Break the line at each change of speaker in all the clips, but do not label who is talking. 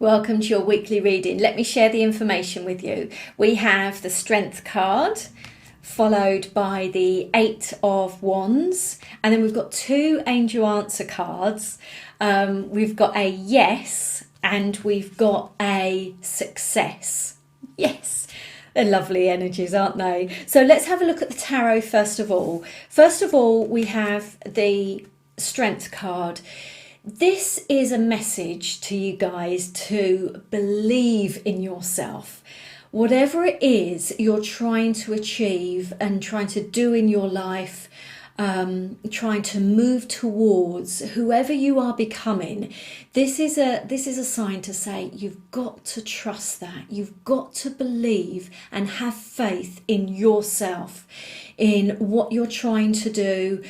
welcome to your weekly reading. Let me share the information with you. We have the Strength card, followed by the Eight of Wands, and then we've got two Angel Answer cards. We've got a Yes, and we've got a Success. Yes, they're lovely energies, aren't they? So let's have a look at the tarot first of all. First of all, we have the Strength card. This is a message to you guys to believe in yourself. Whatever it is you're trying to achieve and trying to do in your life, trying to move towards, whoever you are becoming, this is a sign to say you've got to trust that. You've got to believe and have faith in yourself, in what you're trying to do,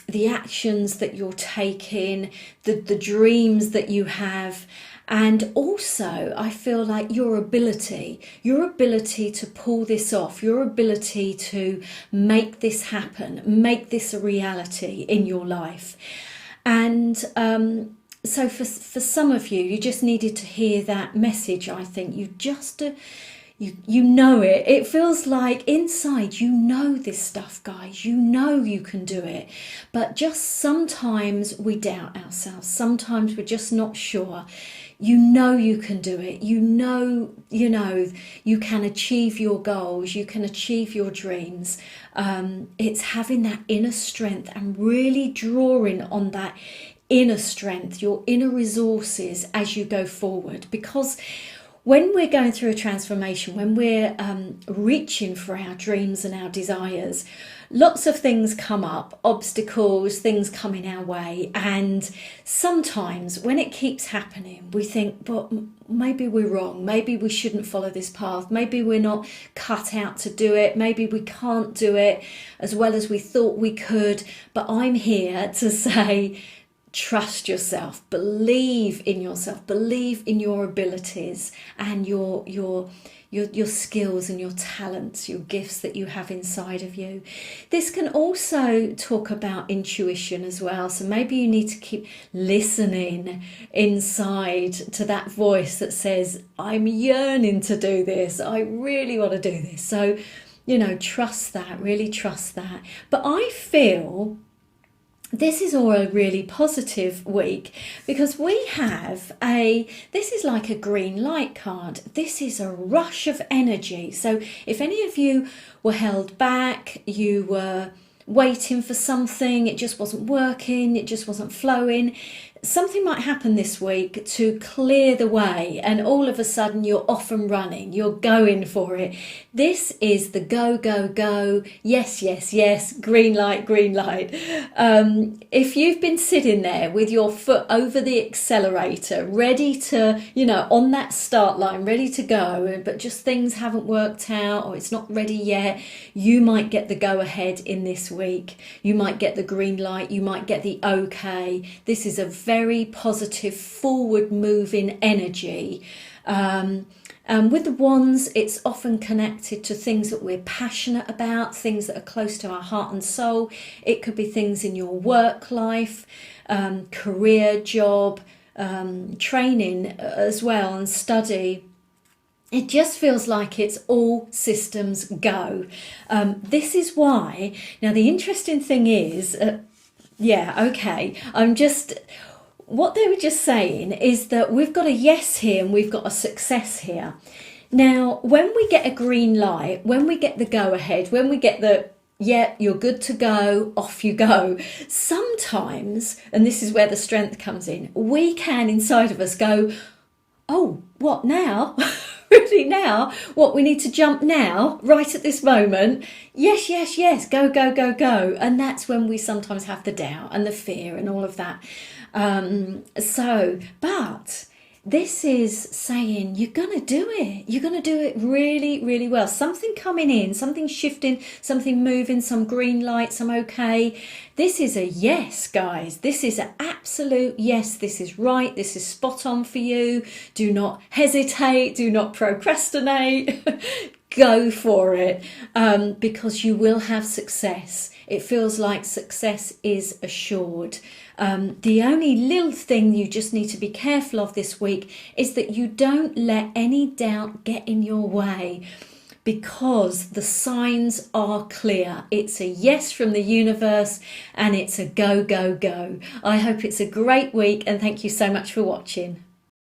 the actions that you're taking, the dreams that you have. And also, I feel like your ability to pull this off, your ability to make this happen, make this a reality in your life. And so for some of you, you just needed to hear that message, I think. You know it. It feels like inside you know this stuff, guys. You know you can do it. But just sometimes we doubt ourselves. Sometimes we're just not sure. You know you can do it. You know you can achieve your goals. You can achieve your dreams. It's having that inner strength and really drawing on that inner strength, your inner resources as you go forward. Because when we're going through a transformation, when we're reaching for our dreams and our desires, lots of things come up, obstacles, things come in our way. And sometimes when it keeps happening, we think, but maybe we're wrong. Maybe we shouldn't follow this path. Maybe we're not cut out to do it. Maybe we can't do it as well as we thought we could. But I'm here to say, trust yourself, believe in yourself, believe in your abilities and your skills and your talents, your gifts that you have inside of you. This can also talk about intuition as well. So maybe you need to keep listening inside to that voice that says, I'm yearning to do this. I really want to do this. So, trust that, really trust that. But I feel this is all a really positive week because we have this is like a green light card. This is a rush of energy. So if any of you were held back, you were waiting for something, it just wasn't working, it just wasn't flowing, something might happen this week to clear the way, and all of a sudden you're off and running, you're going for it. This is the go, go, go, yes, yes, yes, green light, green light. If you've been sitting there with your foot over the accelerator, ready to, on that start line, ready to go, but just things haven't worked out or it's not ready yet, you might get the go ahead in this week. You might get the green light, you might get the okay. This is a very positive, forward-moving energy. With the wands, it's often connected to things that we're passionate about, things that are close to our heart and soul. It could be things in your work life, career, job, training as well, and study. It just feels like it's all systems go. This is why, now the interesting thing is, what they were just saying is that we've got a yes here and we've got a success here. Now, when we get a green light, when we get the go ahead, when we get the, you're good to go, off you go, sometimes, and this is where the strength comes in, we can inside of us go, oh, what now? Really now? What, we need to jump now, right at this moment? Yes, yes, yes, go, go, go, go. And that's when we sometimes have the doubt and the fear and all of that. But this is saying you're going to do it. You're going to do it really, really well. Something coming in, something shifting, something moving, some green light, some okay. This is a yes, guys. This is an absolute yes. This is right. This is spot on for you. Do not hesitate. Do not procrastinate. go for it, because you will have success. It feels like success is assured. The only little thing you just need to be careful of this week is that you don't let any doubt get in your way, because the signs are clear. It's a yes from the universe, and it's a go, go, go. I hope it's a great week, and thank you so much for watching.